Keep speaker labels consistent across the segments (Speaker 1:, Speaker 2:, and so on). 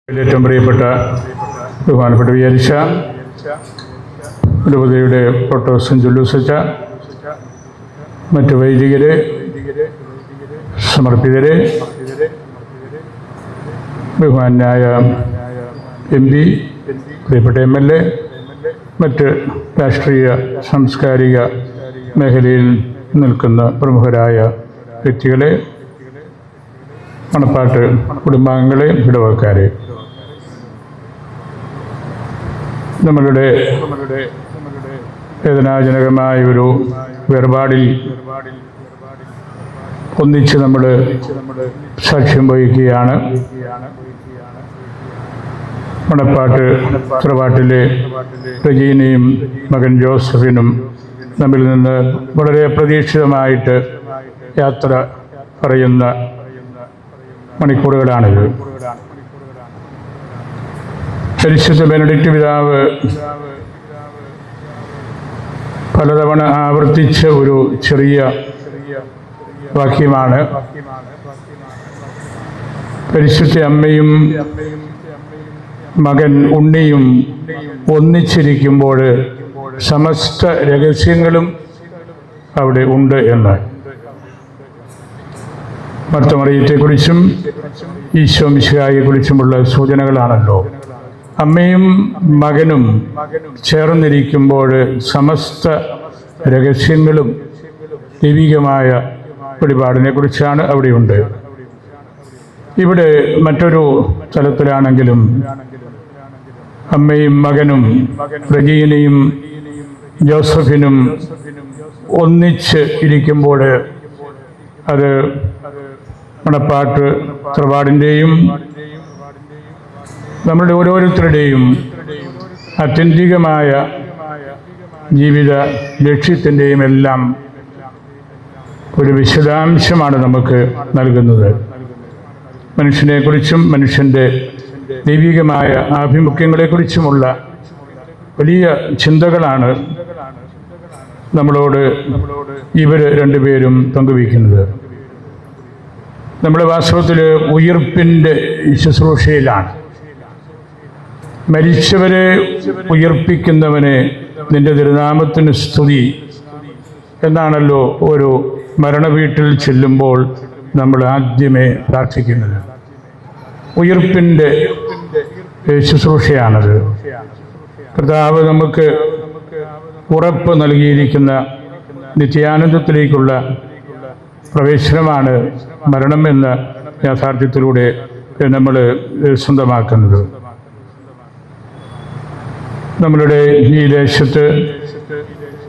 Speaker 1: ഏറ്റവും പ്രിയപ്പെട്ട ബഹുമാനപ്പെട്ട വിചാരിച്ച രൂപതയുടെ പ്രോട്ടോസ്റ്റന്റ് ജുലൂസച്ച, മറ്റു വൈദികരെ, സമർപ്പിതരെ, ബഹുമാനായ MP, പ്രിയപ്പെട്ട MLA, മറ്റ് രാഷ്ട്രീയ സാംസ്കാരിക മേഖലയിൽ നിൽക്കുന്ന പ്രമുഖരായ വ്യക്തികളെ, മണപ്പാട്ട് കുടുംബാംഗങ്ങളെ, ഇടവക്കാരെ, നമ്മളുടെ വേദനാജനകമായ ഒരു വേർപാടിൽ ഒന്നിച്ച് നമ്മൾ സാക്ഷ്യം വഹിക്കുകയാണ്. മണപ്പാട്ട് തറവാട്ടിലെ റജീനയും മകൻ ജോസഫിനും നമ്മിൽ നിന്ന് വളരെ അപ്രതീക്ഷിതമായിട്ട് യാത്ര പറയുന്ന മണിക്കൂറുകളാണിത്. പരിശുദ്ധ ബെനഡിക്റ്റ് പിതാവ് പലതവണ ആവർത്തിച്ച ഒരു ചെറിയ വാക്യമാണ്: പരിശുദ്ധ അമ്മയും മകൻ ഉണ്ണിയും ഒന്നിച്ചിരിക്കുമ്പോൾ സമസ്ത രഹസ്യങ്ങളും അവിടെ ഉണ്ട് എന്ന്. മർത്തമറിയത്തെക്കുറിച്ചും ഈശോ മിശിഹായെക്കുറിച്ചുമുള്ള സൂചനകളാണല്ലോ. അമ്മയും മകനും ചേർന്നിരിക്കുമ്പോൾ സമസ്ത രഹസ്യങ്ങളും ദൈവികമായ വെളിപാടിനെ കുറിച്ചാണ് അവിടെയുണ്ട്. ഇവിടെ മറ്റൊരു തലത്തിലാണെങ്കിലും അമ്മയും മകനും റജീനയും ജോസഫിനും ഒന്നിച്ച് ഇരിക്കുമ്പോൾ അത് മണപ്പാട്ട് തറവാടിൻ്റെയും നമ്മളുടെ ഓരോരുത്തരുടെയും ആത്യന്തികമായ ജീവിത ലക്ഷ്യത്തിൻ്റെയും എല്ലാം ഒരു വിശദാംശമാണ് നമുക്ക് നൽകുന്നത്. മനുഷ്യനെക്കുറിച്ചും മനുഷ്യൻ്റെ ദൈവികമായ ആഭിമുഖ്യങ്ങളെക്കുറിച്ചുമുള്ള വലിയ ചിന്തകളാണ് നമ്മളോട് ഇവർ രണ്ടുപേരും പങ്കുവയ്ക്കുന്നത്. നമ്മൾ വാസ്തവത്തിൽ ഉയിർപ്പിൻ്റെ ശുശ്രൂഷയിലാണ്. മരിച്ചവരെ ഉയിർപ്പിക്കുന്നവനെ നിന്റെ തിരുനാമത്തിന് സ്തുതി എന്നാണല്ലോ ഒരു മരണവീട്ടിൽ ചെല്ലുമ്പോൾ നമ്മൾ ആദ്യമേ പ്രാർത്ഥിക്കുന്നത്. ഉയിർപ്പിൻ്റെ ശുശ്രൂഷയാണത്. കർത്താവ് നമുക്ക് ഉറപ്പ് നൽകിയിരിക്കുന്ന നിത്യാനന്ദത്തിലേക്കുള്ള പ്രവേശനമാണ് മരണം എന്ന യാഥാർത്ഥ്യത്തിലൂടെ നമ്മൾ സ്വന്തമാക്കുന്നത്. നമ്മളുടെ ഈ ദേശത്ത്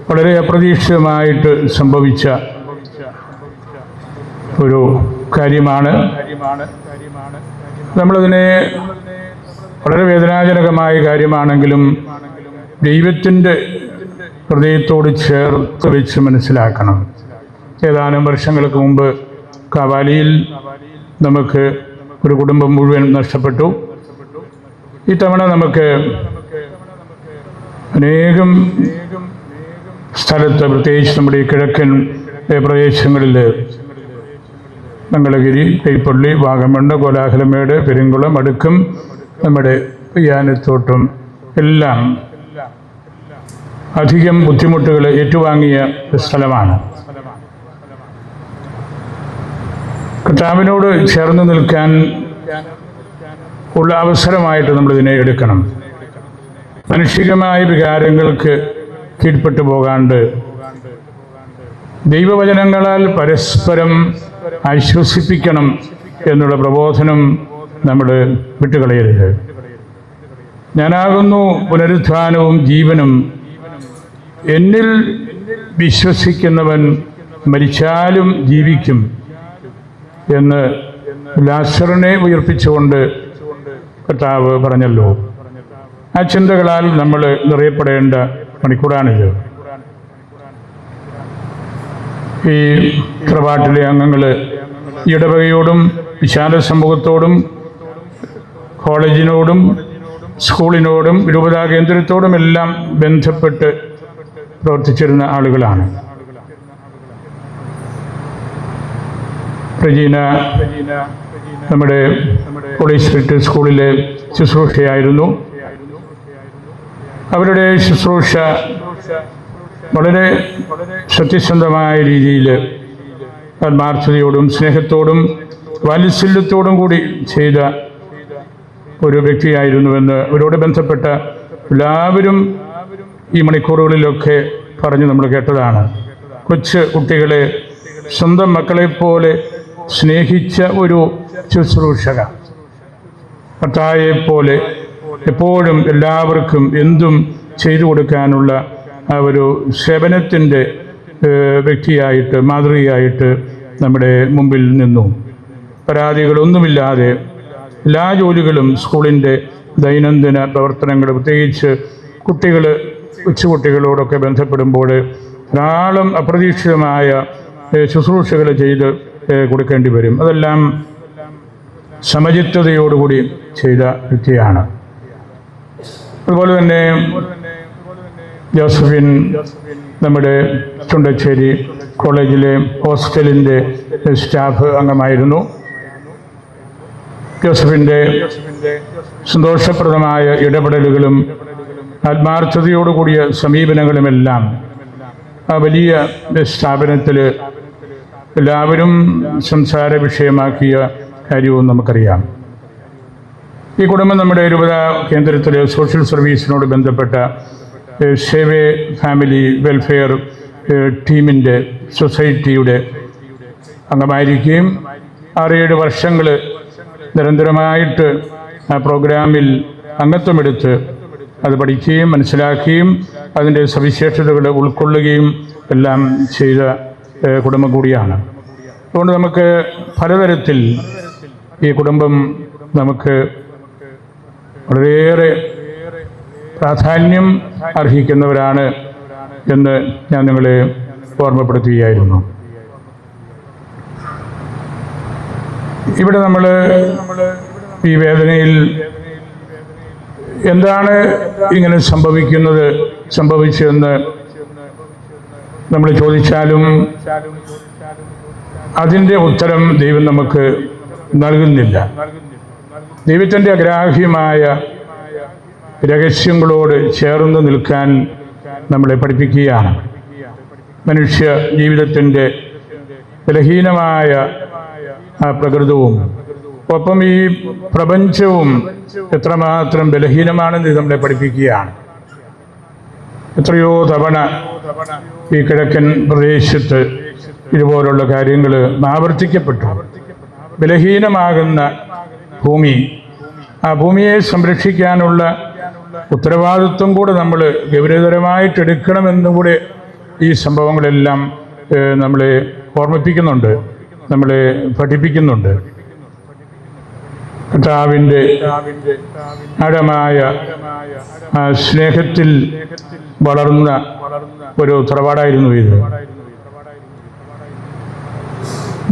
Speaker 1: വളരെ അപ്രതീക്ഷിതമായിട്ട് സംഭവിച്ച ഒരു കാര്യമാണ്. നമ്മളതിനെ വളരെ വേദനാജനകമായ കാര്യമാണെങ്കിലും ദൈവത്തിൻ്റെ ഹൃദയത്തോട് ചേർത്ത് വെച്ച് മനസ്സിലാക്കണം. ഏതാനും വർഷങ്ങൾക്ക് മുമ്പ് കാവാലിയിൽ നമുക്ക് ഒരു കുടുംബം മുഴുവൻ നഷ്ടപ്പെട്ടു. ഇത്തവണ നമുക്ക് അനേകം സ്ഥലത്ത്, പ്രത്യേകിച്ച് നമ്മുടെ ഈ കിഴക്കൻ പ്രദേശങ്ങളിൽ മംഗളഗിരി, കൈപ്പള്ളി, വാഗമണ്ണ്, കോലാഹലമേട്, പെരുങ്കുളം, അടുക്കും, നമ്മുടെ പയ്യാനത്തോട്ടും എല്ലാം അധികം ബുദ്ധിമുട്ടുകൾ ഏറ്റുവാങ്ങിയ സ്ഥലമാണ്. കർത്താവിനോട് ചേർന്ന് നിൽക്കാൻ ഉള്ള അവസരമായിട്ട് നമ്മളിതിനെ എടുക്കണം. മാനുഷികമായ വികാരങ്ങൾക്ക് കീഴ്പ്പെട്ടു പോകാണ്ട് ദൈവവചനങ്ങളാൽ പരസ്പരം ആശ്വസിപ്പിക്കണം എന്നുള്ള പ്രബോധനം നമ്മൾ വിട്ടുകളയരുത്. ഞാനാകുന്നു പുനരുത്ഥാനവും ജീവനും, എന്നിൽ വിശ്വസിക്കുന്നവൻ മരിച്ചാലും ജീവിക്കും എന്ന് ലാസറിനെ ഉയർപ്പിച്ചുകൊണ്ട് കർത്താവ് പറഞ്ഞല്ലോ. ആ ചിന്തകളാൽ നമ്മൾ നിറയപ്പെടേണ്ട മണിക്കൂറാണിത്. ഈ തറവാട്ടിലെ അംഗങ്ങൾ ഇടവകയോടും വിശാല സമൂഹത്തോടും കോളേജിനോടും സ്കൂളിനോടും രൂപതാ കേന്ദ്രത്തോടും എല്ലാം ബന്ധപ്പെട്ട് പ്രവർത്തിച്ചിരുന്ന ആളുകളാണ്. റജീന നമ്മുടെ ഹോളി സ്പിരിറ്റ് സ്കൂളിലെ ശുശ്രൂഷയായിരുന്നു. അവരുടെ ശുശ്രൂഷ വളരെ സത്യസന്ധമായ രീതിയിൽ ആത്മാർത്ഥതയോടും സ്നേഹത്തോടും വാത്സല്യത്തോടും കൂടി ചെയ്ത ഒരു വ്യക്തിയായിരുന്നുവെന്ന് അവരോട് ബന്ധപ്പെട്ട എല്ലാവരും ഈ മണിക്കൂറുകളിലൊക്കെ പറഞ്ഞ് നമ്മൾ കേട്ടതാണ്. കൊച്ചു കുട്ടികളെ സ്വന്തം മക്കളെപ്പോലെ സ്നേഹിച്ച ഒരു ശുശ്രൂഷക, ഭർത്തായെപ്പോലെ എപ്പോഴും എല്ലാവർക്കും എന്തും ചെയ്തു കൊടുക്കാനുള്ള ആ ഒരു സേവനത്തിൻ്റെ വ്യക്തിയായിട്ട് മാതൃകയായിട്ട് നമ്മുടെ മുമ്പിൽ നിന്നു. പരാതികളൊന്നുമില്ലാതെ എല്ലാ ജോലികളും സ്കൂളിൻ്റെ ദൈനംദിന പ്രവർത്തനങ്ങൾ, പ്രത്യേകിച്ച് കൊച്ചുകുട്ടികളോടൊക്കെ ബന്ധപ്പെടുമ്പോൾ ധാരാളം അപ്രതീക്ഷിതമായ ശുശ്രൂഷകൾ ചെയ്ത് കൊടുക്കേണ്ടി വരും. അതെല്ലാം സമചിത്തതയോടുകൂടി ചെയ്ത വ്യക്തിയാണ്. അതുപോലെ തന്നെ ജോസഫിൻ നമ്മുടെ ചുണ്ടച്ചേരി കോളേജിലെ ഹോസ്റ്റലിൻ്റെ സ്റ്റാഫ് അംഗമായിരുന്നു. ജോസഫിൻ്റെ സന്തോഷപ്രദമായ ഇടപെടലുകളും ആത്മാർത്ഥതയോടുകൂടിയ സമീപനങ്ങളുമെല്ലാം ആ വലിയ സ്ഥാപനത്തിൽ എല്ലാവരും സംസാര വിഷയമാക്കിയ കാര്യവും നമുക്കറിയാം. ഈ കുടുംബം നമ്മുടെ രൂപത കേന്ദ്രത്തിലെ സോഷ്യൽ സർവീസിനോട് ബന്ധപ്പെട്ട സേവേ ഫാമിലി വെൽഫെയർ ടീമിൻ്റെ സൊസൈറ്റിയുടെ അംഗമായിരിക്കുകയും 6-7 വർഷങ്ങൾ നിരന്തരമായിട്ട് ആ പ്രോഗ്രാമിൽ അംഗത്വമെടുത്ത് അത് പഠിക്കുകയും മനസ്സിലാക്കുകയും അതിൻ്റെ സവിശേഷതകൾ ഉൾക്കൊള്ളുകയും എല്ലാം ചെയ്ത കുടുംബം കൂടിയാണ്. അതുകൊണ്ട് നമുക്ക് പലതരത്തിൽ ഈ കുടുംബം നമുക്ക് വളരെയേറെ പ്രാധാന്യം അർഹിക്കുന്നവരാണ് എന്ന് ഞാൻ നിങ്ങളെ ഓർമ്മപ്പെടുത്തുകയായിരുന്നു. ഇവിടെ നമ്മൾ ഈ വേദനയിൽ എന്താണ് ഇങ്ങനെ സംഭവിച്ചതെന്ന് നമ്മൾ ചോദിച്ചാലും അതിൻ്റെ ഉത്തരം ദൈവം നമുക്ക് നൽകുന്നില്ല. ദൈവത്തിൻ്റെ അഗ്രാഹ്യമായ രഹസ്യങ്ങളോട് ചേർന്ന് നിൽക്കാൻ നമ്മളെ പഠിപ്പിക്കുകയാണ്. മനുഷ്യ ജീവിതത്തിൻ്റെ ബലഹീനമായ ആ പ്രകൃതവും ഒപ്പം ഈ പ്രപഞ്ചവും എത്രമാത്രം ബലഹീനമാണെന്ന് നമ്മളെ പഠിപ്പിക്കുകയാണ്. എത്രയോ തവണ ഈ കിഴക്കൻ പ്രദേശത്ത് ഇതുപോലുള്ള കാര്യങ്ങൾ ആവർത്തിക്കപ്പെട്ടു. ബലഹീനമാകുന്ന ഭൂമി, ആ ഭൂമിയെ സംരക്ഷിക്കാനുള്ള ഉത്തരവാദിത്വം കൂടെ നമ്മൾ ഗൗരവതരമായിട്ട് എടുക്കണമെന്നും കൂടെ ഈ സംഭവങ്ങളെല്ലാം നമ്മളെ ഓർമ്മിപ്പിക്കുന്നുണ്ട്, നമ്മളെ പഠിപ്പിക്കുന്നുണ്ട്. കർത്താവിൻ്റെ ആഴമായ സ്നേഹത്തിൽ വളർന്ന ഒരു തറവാടായിരുന്നു ഇത്.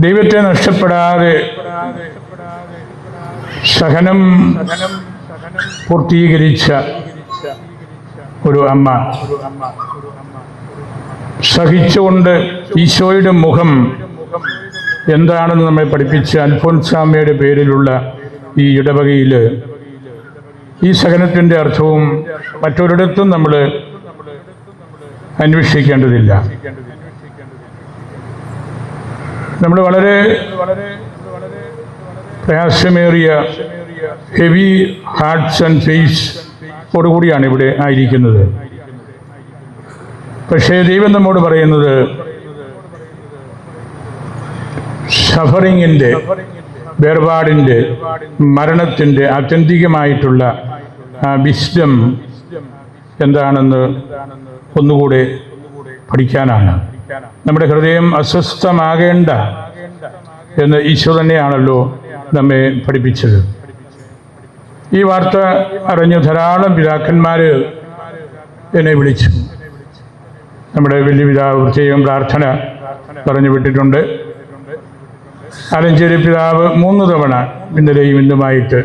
Speaker 1: ദൈവത്തെ നഷ്ടപ്പെടാതെ സഹനം പൂർത്തീകരിച്ച ഒരു അമ്മ, സഹിച്ചുകൊണ്ട് ഈശോയുടെ മുഖം എന്താണെന്ന് നമ്മെ പഠിപ്പിച്ച അൽഫോൻസാമ്മയുടെ പേരിലുള്ള ഈ ഇടവകയിൽ ഈ സഹനത്തിൻ്റെ അർത്ഥവും മറ്റൊരിടത്തും നമ്മൾ അന്വേഷിക്കേണ്ടതില്ല. നമ്മൾ വളരെ പ്രയാസമേറിയ ഹെവി ഹാർട്ട്സ് ആൻഡ് ഫേസ് ഓടുകൂടിയാണ് ഇവിടെ ആയിരിക്കുന്നത്. പക്ഷേ ദൈവം നമ്മോട് പറയുന്നത് സഫറിങ്ങിൻ്റെ, വേർപാടിൻ്റെ, മരണത്തിൻ്റെ ആത്യന്തികമായിട്ടുള്ള വിസ്ഡം എന്താണെന്ന് ഒന്നുകൂടെ പഠിക്കാനാണ്. നമ്മുടെ ഹൃദയം അസ്വസ്ഥമാകേണ്ട എന്ന് ഈശോ തന്നെയാണല്ലോ നമ്മെ പഠിപ്പിച്ചത്. ഈ വാർത്ത അറിഞ്ഞ് ധാരാളം പിതാക്കന്മാർ എന്നെ വിളിച്ചു. നമ്മുടെ വലിയ പിതാവ് പ്രത്യേകം പ്രാർത്ഥന പറഞ്ഞു വിട്ടിട്ടുണ്ട്. ആലഞ്ചേരി പിതാവ് 3 തവണ ഇന്നലെയും ഇന്നുമായിട്ട്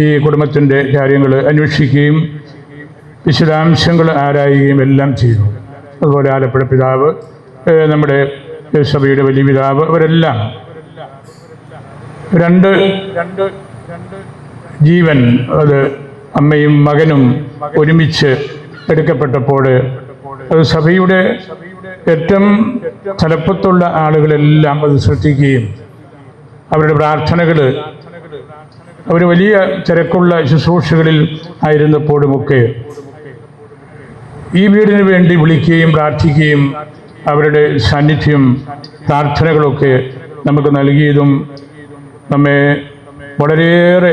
Speaker 1: ഈ കുടുംബത്തിൻ്റെ കാര്യങ്ങൾ അന്വേഷിക്കുകയും വിശദാംശങ്ങൾ ആരായുകയും എല്ലാം ചെയ്തു. അതുപോലെ ആലപ്പുഴ പിതാവ്, നമ്മുടെ സഭയുടെ വലിയ പിതാവ്, അവരെല്ലാം രണ്ട് ജീവൻ, അത് അമ്മയും മകനും ഒരുമിച്ച് എടുക്കപ്പെട്ടപ്പോൾ അത് സഭയുടെ ഏറ്റവും തലപ്പത്തുള്ള ആളുകളെല്ലാം അത് ശ്രദ്ധിക്കുകയും അവരുടെ പ്രാർത്ഥനകൾ, അവർ വലിയ തിരക്കുള്ള ശുശ്രൂഷകളിൽ ആയിരുന്നപ്പോഴുമൊക്കെ ഈ വീടിന് വേണ്ടി വിളിക്കുകയും പ്രാർത്ഥിക്കുകയും അവരുടെ സാന്നിധ്യം പ്രാർത്ഥനകളൊക്കെ നമുക്ക് നൽകിയതും നമ്മെ വളരെയേറെ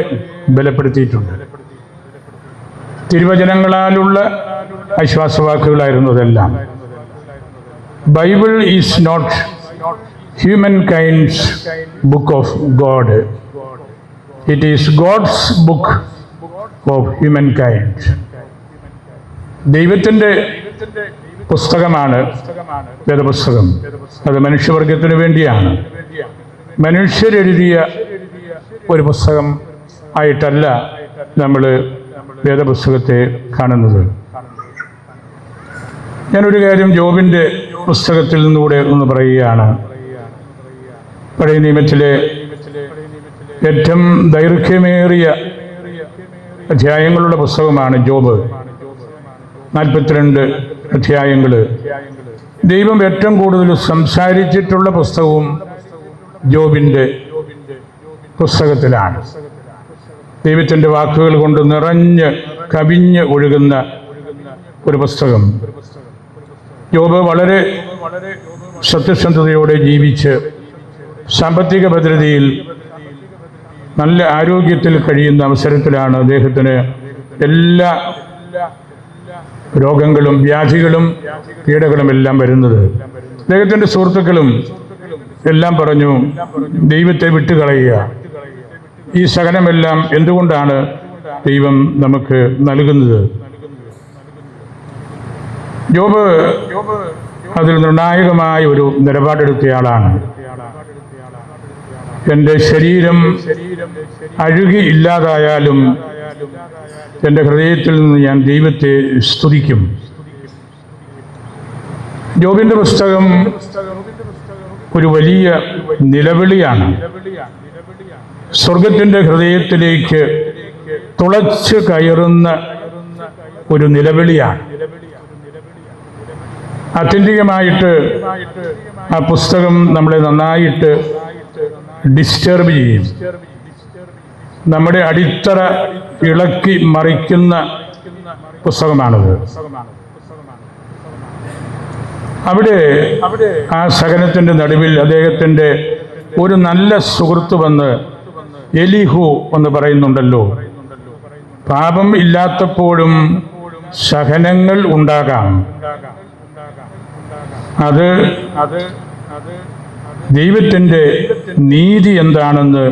Speaker 1: ബലപ്പെടുത്തിയിട്ടുണ്ട്. തിരുവചനങ്ങളാലുള്ള ആശ്വാസവാക്കുകളായിരുന്നു അതെല്ലാം. Bible is not human kinds book of God, it is God's book of human kind. ദൈവത്തിൻ്റെ പുസ്തകമാണ് വേദപുസ്തകം. അത് മനുഷ്യവർഗത്തിന് വേണ്ടിയാണ്. മനുഷ്യരെഴുതിയ ഒരു പുസ്തകം ആയിട്ടല്ല നമ്മൾ വേദപുസ്തകത്തെ കാണുന്നത്. ഞാനൊരു കാര്യം ജോബിൻ്റെ പുസ്തകത്തിൽ നിന്നുകൂടെ ഒന്ന് പറയുകയാണ്. പഴയ നിയമത്തിലെ ഏറ്റവും ദൈർഘ്യമേറിയ അധ്യായങ്ങളുടെ പുസ്തകമാണ് ജോബ്. 42 അധ്യായങ്ങൾ. ദൈവം ഏറ്റവും കൂടുതൽ സംസാരിച്ചിട്ടുള്ള പുസ്തകവും ജോബിൻ്റെ പുസ്തകത്തിലാണ്. ദൈവത്തിൻ്റെ വാക്കുകൾ കൊണ്ട് നിറഞ്ഞ് കവിഞ്ഞ് ഒഴുകുന്ന ഒരു പുസ്തകം. ജോബ് വളരെ സത്യസന്ധതയോടെ ജീവിച്ച് സാമ്പത്തിക ഭദ്രതയിൽ നല്ല ആരോഗ്യത്തിൽ കഴിയുന്ന അവസരത്തിലാണ് അദ്ദേഹത്തിന് എല്ലാ രോഗങ്ങളും വ്യാധികളും പീഡകളും എല്ലാം വരുന്നത്. അദ്ദേഹത്തിൻ്റെ സുഹൃത്തുക്കളും എല്ലാം പറഞ്ഞു, ദൈവത്തെ വിട്ടുകളയുക. ഈ സഹനമെല്ലാം എന്തുകൊണ്ടാണ് ദൈവം നമുക്ക് നൽകുന്നത്? ജോബ് അതിൽ നിർണായകമായ ഒരു നിലപാടെടുത്തയാളാണ്. എൻ്റെ ശരീരം അഴുകി ഇല്ലാതായാലും എൻ്റെ ഹൃദയത്തിൽ നിന്ന് ഞാൻ ദൈവത്തെ സ്തുതിക്കും. ജോബിൻ്റെ പുസ്തകം ഒരു വലിയ നിലവിളിയാണ്. സ്വർഗത്തിൻ്റെ ഹൃദയത്തിലേക്ക് തുളച്ച് കയറുന്ന ഒരു നിലവിളിയാണ്. ആത്യന്തികമായിട്ട് ആ പുസ്തകം നമ്മളെ നന്നായിട്ട് ഡിസ്റ്റർബ് ചെയ്യും. നമ്മുടെ അടിത്തറ ഇളക്കി മറിക്കുന്ന പുസ്തകമാണത്. അവിടെ ആ സഹനത്തിൻ്റെ നടുവിൽ അദ്ദേഹത്തിൻ്റെ ഒരു നല്ല സുഹൃത്ത് വന്ന്, എലിഹു എന്ന് പറയുന്നുണ്ടല്ലോ, പാപം ഇല്ലാത്തപ്പോഴും സഹനങ്ങൾ ഉണ്ടാകാം. അത് ദൈവത്തിൻ്റെ നീതി എന്താണെന്ന്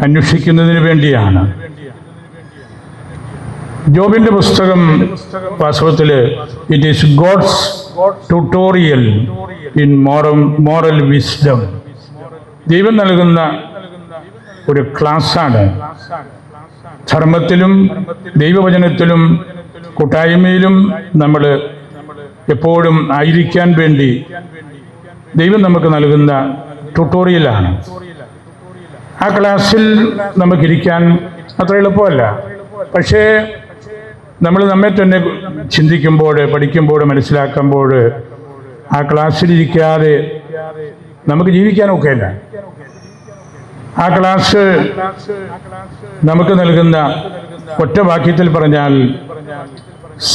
Speaker 1: അന്വേഷിക്കുന്നതിന് വേണ്ടിയാണ്. ജോബിൻ്റെ പുസ്തകം വാസ്തവത്തിൽ it is God's tutorial in moral wisdom. ദൈവം നൽകുന്ന ഒരു ക്ലാസ്സാണ്. ധർമ്മത്തിലും ദൈവവചനത്തിലും കൂട്ടായ്മയിലും നമ്മൾ എപ്പോഴും ആയിരിക്കാൻ വേണ്ടി ദൈവം നമുക്ക് നൽകുന്ന ട്യൂട്ടോറിയലാണ്. ആ ക്ലാസ്സിൽ നമുക്കിരിക്കാൻ അത്ര എളുപ്പമല്ല. പക്ഷേ നമ്മൾ നമ്മെ തന്നെ ചിന്തിക്കുമ്പോൾ, പഠിക്കുമ്പോൾ, മനസ്സിലാക്കുമ്പോൾ ആ ക്ലാസ്സിലിരിക്കാതെ നമുക്ക് ജീവിക്കാനൊക്കെയല്ല. ആ ക്ലാസ് നമുക്ക് നൽകുന്ന ഒറ്റ വാക്യത്തിൽ പറഞ്ഞാൽ,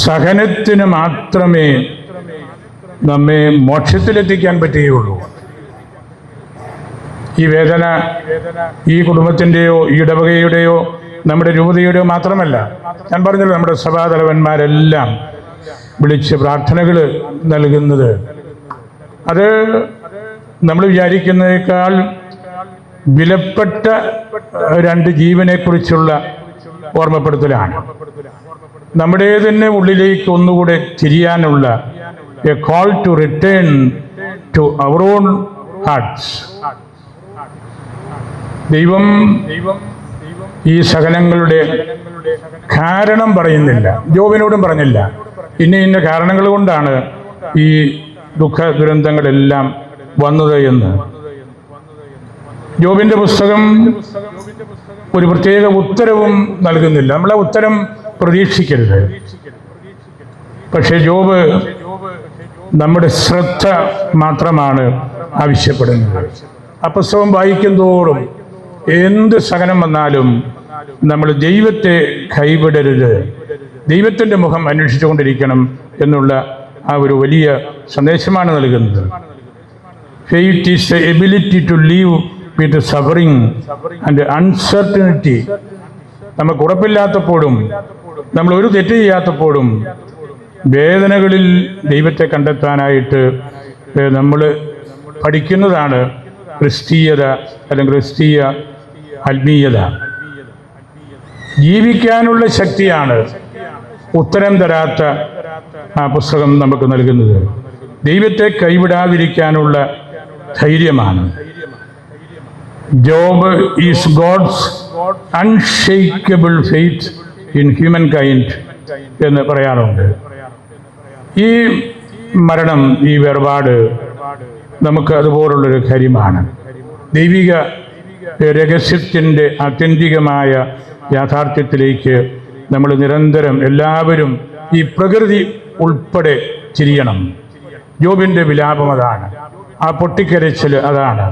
Speaker 1: സഹനത്തിന് മാത്രമേ നമ്മെ മോക്ഷത്തിലെത്തിക്കാൻ പറ്റുകയുള്ളൂ. ഈ വേദന ഈ കുടുംബത്തിൻ്റെയോ ഈ ഇടവകയുടെയോ നമ്മുടെ രൂപതയുടെയോ മാത്രമല്ല. ഞാൻ പറഞ്ഞല്ലോ, നമ്മുടെ സഭാതലവന്മാരെല്ലാം വിളിച്ച് പ്രാർത്ഥനകൾ നൽകുന്നത് അത് നമ്മൾ വിചാരിക്കുന്നതിനേക്കാൾ വിലപ്പെട്ട 2 ജീവനെക്കുറിച്ചുള്ള ഓർമ്മപ്പെടുത്തലാണ്. നമ്മുടെ തന്നെ ഉള്ളിലേക്ക് ഒന്നുകൂടെ തിരിയാനുള്ള a call to return to our own hearts. ദൈവം ഈ സകലങ്ങളുടെ കാരണം പറയുന്നില്ല, ജോബിനോടും പറഞ്ഞില്ല ഇന്ന കാരണങ്ങൾ കൊണ്ടാണ് ഈ ദുഃഖ ദുരന്തങ്ങളെല്ലാം വന്നത് എന്ന്. ജോബിൻ്റെ പുസ്തകം ഒരു പ്രത്യേക ഉത്തരവും നൽകുന്നില്ല. നമ്മളെ ഉത്തരം പ്രതീക്ഷിക്കരുത്. പക്ഷേ ജോബ് നമ്മുടെ ശ്രദ്ധ മാത്രമാണ് ആവശ്യപ്പെടുന്നത്. ആ പുസ്തകം വായിക്കും തോറും എന്ത് സഹനം വന്നാലും നമ്മൾ ദൈവത്തെ കൈവിടരുത്, ദൈവത്തിൻ്റെ മുഖം അന്വേഷിച്ചുകൊണ്ടിരിക്കണം എന്നുള്ള ആ ഒരു വലിയ സന്ദേശമാണ് നൽകുന്നത്. Faith is the ability to live with suffering and uncertainty. നമുക്ക് ഉറപ്പില്ലാത്തപ്പോഴും നമ്മൾ ഒരു തെറ്റ് ചെയ്യാത്തപ്പോഴും വേദനകളിൽ ദൈവത്തെ കണ്ടെത്താനായിട്ട് നമ്മൾ പഠിക്കുന്നതാണ് ക്രിസ്തീയത അല്ലെങ്കിൽ ക്രിസ്തീയ ആത്മീയത. ജീവിക്കാനുള്ള ശക്തിയാണ് ഉത്തരം തരാത്ത ആ പുസ്തകം നമുക്ക് നൽകുന്നത്. ദൈവത്തെ കൈവിടാതിരിക്കാനുള്ള ധൈര്യമാണ്. Job is God's unshakable faith in human kind എന്ന് പറയാറുണ്ട്. ഈ മരണം, ഈ വേർപാട് നമുക്ക് അതുപോലുള്ളൊരു കാര്യമാണ്. ദൈവിക രഹസ്യത്തിൻ്റെ ആത്യന്തികമായ യാഥാർത്ഥ്യത്തിലേക്ക് നമ്മൾ നിരന്തരം എല്ലാവരും, ഈ പ്രകൃതി ഉൾപ്പെടെ ചിരിയണം. ജോബിൻ്റെ വിലാപം അതാണ്, ആ പൊട്ടിക്കരച്ചിൽ അതാണ്.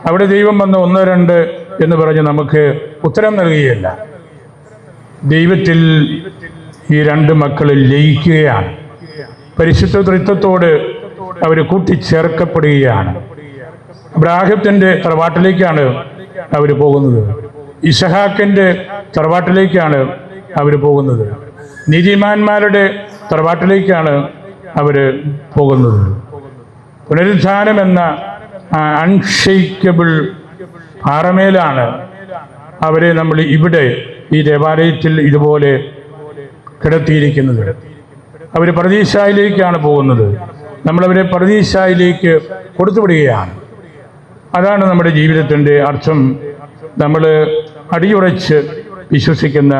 Speaker 1: അവിടെ ദൈവം വന്ന് 1, 2 എന്ന് പറഞ്ഞ് നമുക്ക് ഉത്തരം നൽകുകയല്ല. ദൈവത്തിൽ ഈ 2 മക്കൾ ലയിക്കുകയാണ്. പരിശുദ്ധ ത്രിത്വത്തോട് അവർ കൂട്ടിച്ചേർക്കപ്പെടുകയാണ്. അബ്രാഹത്തിൻ്റെ തറവാട്ടിലേക്കാണ് അവർ പോകുന്നത്. ഇസഹാക്കിൻ്റെ തറവാട്ടിലേക്കാണ് അവർ പോകുന്നത്. നീതിമാന്മാരുടെ തറവാട്ടിലേക്കാണ് അവർ പോകുന്നത്. പുനരുത്ഥാനം എന്ന അൺഷെയ്ക്കബിൾ പാറമേലാണ് അവരെ നമ്മൾ ഇവിടെ ഈ ദേവാലയത്തിൽ ഇതുപോലെ കിടത്തിയിരിക്കുന്നത്. അവർ പർദീസായിലേക്കാണ് പോകുന്നത്. നമ്മളവരെ പർദീസായിലേക്ക് കൊടുത്തുവിടുകയാണ്. അതാണ് നമ്മുടെ ജീവിതത്തിൻ്റെ അർത്ഥം. നമ്മൾ അടിയുറച്ച് വിശ്വസിക്കുന്ന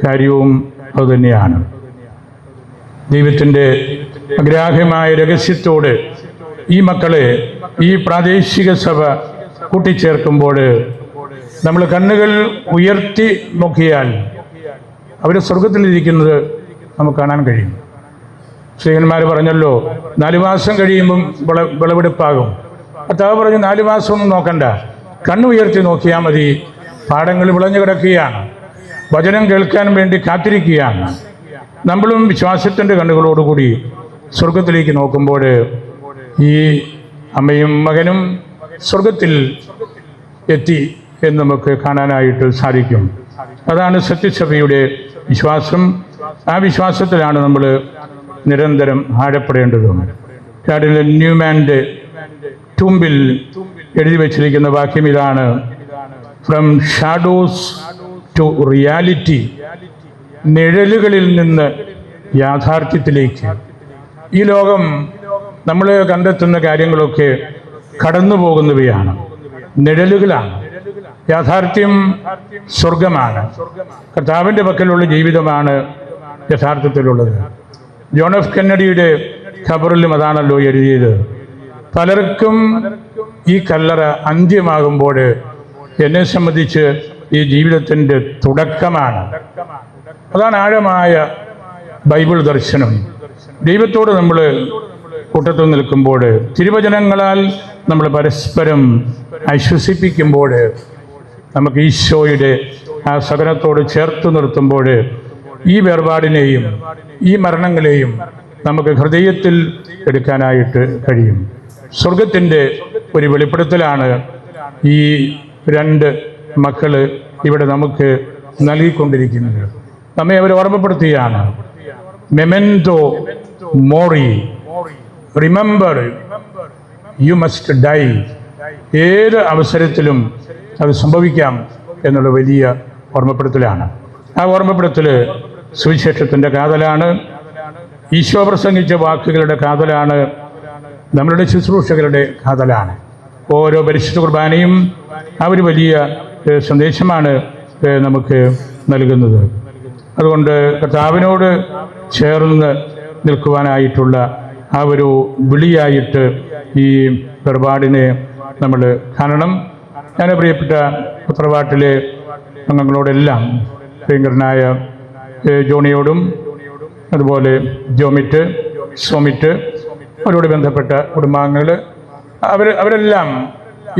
Speaker 1: കാര്യവും അതുതന്നെയാണ്. ദൈവത്തിൻ്റെ അഗ്രാഹ്യമായ രഹസ്യത്തോട് ഈ മക്കളെ ഈ പ്രാദേശിക സഭ കൂട്ടിച്ചേർക്കുമ്പോൾ നമ്മൾ കണ്ണുകൾ ഉയർത്തി നോക്കിയാൽ അവർ സ്വർഗത്തിലിരിക്കുന്നത് നമുക്ക് കാണാൻ കഴിയും. ശ്രീകന്മാർ പറഞ്ഞല്ലോ, 4 മാസം കഴിയുമ്പം വിളവെടുപ്പാകും. കർത്താവ് പറഞ്ഞു 4 മാസമൊന്നും നോക്കണ്ട, കണ്ണുയർത്തി നോക്കിയാൽ മതി. പാടങ്ങൾ വിളഞ്ഞു കിടക്കുകയാണ്, വചനം കേൾക്കാൻ വേണ്ടി കാത്തിരിക്കുകയാണ്. നമ്മളും വിശ്വാസത്തിൻ്റെ കണ്ണുകളോടുകൂടി സ്വർഗത്തിലേക്ക് നോക്കുമ്പോൾ ഈ അമ്മയും മകനും സ്വർഗത്തിൽ എത്തി എന്ന് നമുക്ക് കാണാനായിട്ട് സാധിക്കും. അതാണ് സത്യസഭയുടെ വിശ്വാസം. ആ വിശ്വാസത്തിലാണ് നമ്മൾ നിരന്തരം ആഴപ്പെടേണ്ടതും. കാർഡിനൽ ന്യൂമാൻ്റെ ടൂമ്പിൽ എഴുതി വച്ചിരിക്കുന്ന വാക്യം ഇതാണ്: ഫ്രം ഷാഡോസ് ടു റിയാലിറ്റി. നിഴലുകളിൽ നിന്ന് യാഥാർത്ഥ്യത്തിലേക്ക്. ഈ ലോകം നമ്മൾ കണ്ടെത്തുന്ന കാര്യങ്ങളൊക്കെ കടന്നു പോകുന്നവയാണ്, നിഴലുകളാണ്. യാഥാർത്ഥ്യം സ്വർഗമാണ്. കർത്താവിൻ്റെ പക്കലുള്ള ജീവിതമാണ് യഥാർത്ഥത്തിലുള്ളത്. ജോൺ എഫ് കെന്നഡിയുടെ ഖബറിലും അതാണല്ലോ എഴുതിയത്. പലർക്കും ഈ കല്ലറ അന്ത്യമാകുമ്പോൾ എന്നെ സംബന്ധിച്ച് ഈ ജീവിതത്തിൻ്റെ തുടക്കമാണ്. അതാണ് ആഴമായ ബൈബിൾ ദർശനം. ദൈവത്തോട് നമ്മൾ കൂട്ടത്തിൽ നിൽക്കുമ്പോൾ, തിരുവചനങ്ങളാൽ നമ്മൾ പരസ്പരം ആശ്വസിപ്പിക്കുമ്പോൾ, നമുക്ക് ഈശോയുടെ ആ സഹനത്തോട് ചേർത്ത് നിർത്തുമ്പോൾ ഈ വേർപാടിനെയും ഈ മരണങ്ങളെയും നമുക്ക് ഹൃദയത്തിൽ എടുക്കാനായിട്ട് കഴിയും. സ്വർഗത്തിൻ്റെ ഒരു വെളിപ്പെടുത്തലാണ് ഈ 2 മക്കൾ ഇവിടെ നമുക്ക് നൽകിക്കൊണ്ടിരിക്കുന്നത്. നമ്മെ അവർ ഓർമ്മപ്പെടുത്തുകയാണ്. Memento mori, remember you must die. ഏത് അവസരത്തിലും അത് സംഭവിക്കാം എന്നുള്ള വലിയ ഓർമ്മപ്പെടുത്തലാണ്. ആ ഓർമ്മപ്പെടുത്തൽ സുവിശേഷത്തിൻ്റെ കാതലാണ്, ഈശോ പ്രസംഗിച്ച വാക്കുകളുടെ കാതലാണ്, നമ്മളുടെ ശുശ്രൂഷകളുടെ കാതലാണ്. ഓരോ പരിശുദ്ധ കുർബാനയും ആ ഒരു വലിയ സന്ദേശമാണ് നമുക്ക് നൽകുന്നത്. അതുകൊണ്ട് കർത്താവിനോട് ചേർന്ന് നിൽക്കുവാനായിട്ടുള്ള ആ ഒരു വിളിയായിട്ട് ഈ വേർപാടിനെ നമ്മൾ കാണണം. ഞാൻ പ്രിയപ്പെട്ട തറവാട്ടിലെ അംഗങ്ങളോടെല്ലാം പ്രിയങ്കരനായ ജോണിയോടും അതുപോലെ ജോമിറ്റ്, സോമിറ്റ്, അവരോട് ബന്ധപ്പെട്ട കുടുംബാംഗങ്ങൾ അവരെല്ലാം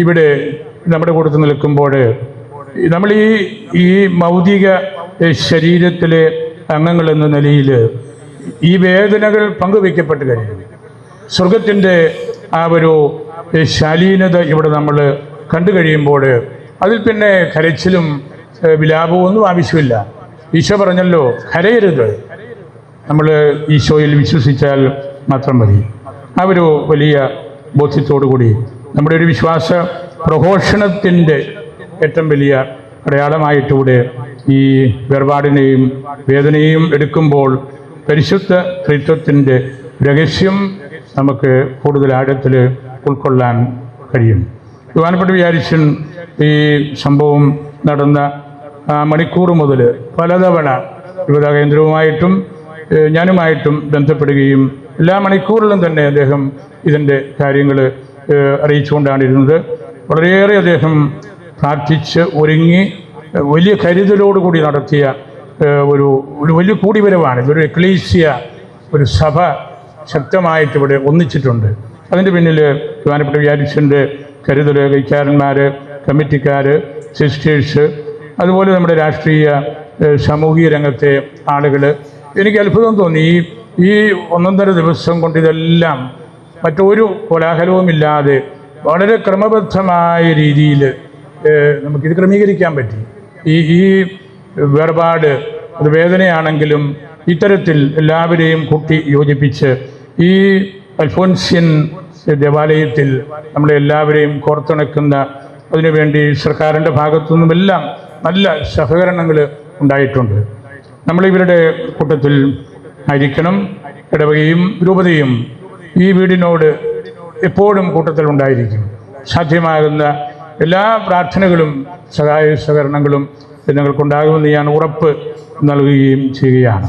Speaker 1: ഇവിടെ നമ്മുടെ കൂട്ടത്തിൽ നിൽക്കുമ്പോൾ നമ്മൾ ഈ ഭൗതിക ശരീരത്തിലെ അംഗങ്ങൾ എന്ന നിലയിൽ ഈ വേദനകൾ പങ്കുവയ്ക്കപ്പെട്ട് കഴിഞ്ഞു. സ്വർഗത്തിൻ്റെ ആ ഒരു ശാലീനത ഇവിടെ നമ്മൾ കണ്ടു കഴിയുമ്പോൾ അതിൽ പിന്നെ കരച്ചിലും വിലാപവും ഒന്നും ആവശ്യമില്ല. ഈശോ പറഞ്ഞല്ലോ, കരയരുത്, നമ്മൾ ഈശോയിൽ വിശ്വസിച്ചാൽ മാത്രം മതി. ആ ഒരു വലിയ ബോധ്യത്തോടു കൂടി നമ്മുടെ ഒരു വിശ്വാസ പ്രഘോഷണത്തിൻ്റെ ഏറ്റവും വലിയ അടയാളമായിട്ടൂടെ ഈ വേർപാടിനെയും വേദനയും എടുക്കുമ്പോൾ പരിശുദ്ധ ത്രിത്വത്തിൻ്റെ രഹസ്യം നമുക്ക് കൂടുതൽ ആഴത്തിൽ ഉൾക്കൊള്ളാൻ കഴിയും. ബഹുമാനപ്പെട്ട വികാരിച്ചൻ ഈ സംഭവം നടന്ന മണിക്കൂർ മുതൽ പലതവണ യുവതാ കേന്ദ്രവുമായിട്ടും ഞാനുമായിട്ടും ബന്ധപ്പെടുകയും എല്ലാ മണിക്കൂറിലും തന്നെ അദ്ദേഹം ഇതിൻ്റെ കാര്യങ്ങൾ അറിയിച്ചുകൊണ്ടാണ് ഇരുന്നത്. വളരെയേറെ അദ്ദേഹം പ്രാർത്ഥിച്ച് ഒരുങ്ങി വലിയ കരുതലോടുകൂടി നടത്തിയ ഒരു വലിയ കൂടിവരവാണ്. ഇതൊരു എക്ലീസിയ, ഒരു സഭ ശക്തമായിട്ട് ഇവിടെ ഒന്നിച്ചിട്ടുണ്ട്. അതിൻ്റെ പിന്നിൽ ബഹുമാനപ്പെട്ട വികാരിച്ചൻ്റെ കരുതൽ, കൈക്കാരന്മാർ, കമ്മിറ്റിക്കാർ, സിസ്റ്റേഴ്സ്, അതുപോലെ നമ്മുടെ രാഷ്ട്രീയ സാമൂഹിക രംഗത്തെ ആളുകൾ. എനിക്ക് അത്ഭുതം തോന്നി, ഈ 1.5 ദിവസം കൊണ്ട് ഇതെല്ലാം മറ്റൊരു കോലാഹലവുമില്ലാതെ വളരെ ക്രമബദ്ധമായ രീതിയിൽ നമുക്കിത് ക്രമീകരിക്കാൻ പറ്റി. ഈ വേർപാട് അത് വേദനയാണെങ്കിലും ഇത്തരത്തിൽ എല്ലാവരെയും കൂട്ടി യോജിപ്പിച്ച് ഈ അൽഫോൻസ്യൻ ദേവാലയത്തിൽ നമ്മളെ എല്ലാവരെയും കോർത്തിണക്കുന്ന അതിനുവേണ്ടി സർക്കാരിൻ്റെ ഭാഗത്തുനിന്നുമെല്ലാം നല്ല സഹകരണങ്ങൾ ഉണ്ടായിട്ടുണ്ട്. നമ്മളിവരുടെ കൂട്ടത്തിൽ ആയിരിക്കണം. ഇടവകയും രൂപതയും ഈ വീടിനോട് എപ്പോഴും കൂട്ടത്തിലുണ്ടായിരിക്കും. സാധ്യമാകുന്ന എല്ലാ പ്രാർത്ഥനകളും സഹായ സഹകരണങ്ങളും നിങ്ങൾക്കുണ്ടാകുമെന്ന് ഞാൻ ഉറപ്പ് നൽകുകയും ചെയ്യുകയാണ്.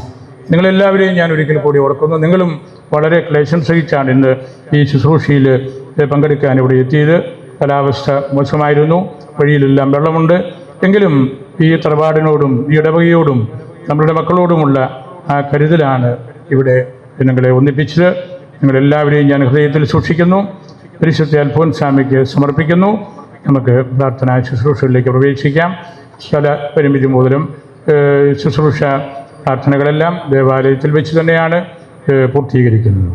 Speaker 1: നിങ്ങളെല്ലാവരെയും ഞാൻ ഒരിക്കൽ കൂടി ഓർക്കുന്നു. നിങ്ങളും വളരെ ക്ലേശം സഹിച്ചാണ് ഇന്ന് ഈ ശുശ്രൂഷയിൽ പങ്കെടുക്കാൻ ഇവിടെ എത്തിയത്. കാലാവസ്ഥ മോശമായിരുന്നു, വഴിയിലെല്ലാം വെള്ളമുണ്ട്. എങ്കിലും ഈ തറവാടിനോടും ഈ ഇടവകയോടും നമ്മളുടെ മക്കളോടുമുള്ള ആ കരുതലാണ് ഇവിടെ നിങ്ങളെ ഒന്നിപ്പിച്ചത്. നിങ്ങളെല്ലാവരെയും ഞാൻ ഹൃദയത്തിൽ സൂക്ഷിക്കുന്നു. പരിശുദ്ധ അൽഫോൻസാമ്മയ്ക്ക് സമർപ്പിക്കുന്നു. നമുക്ക് പ്രാർത്ഥനാ ശുശ്രൂഷകളിലേക്ക് പ്രവേശിക്കാം. സ്ഥല പരിമിതി മൂലം ശുശ്രൂഷ പ്രാർത്ഥനകളെല്ലാം ദേവാലയത്തിൽ വെച്ച് തന്നെയാണ് പൂർത്തീകരിക്കുന്നത്.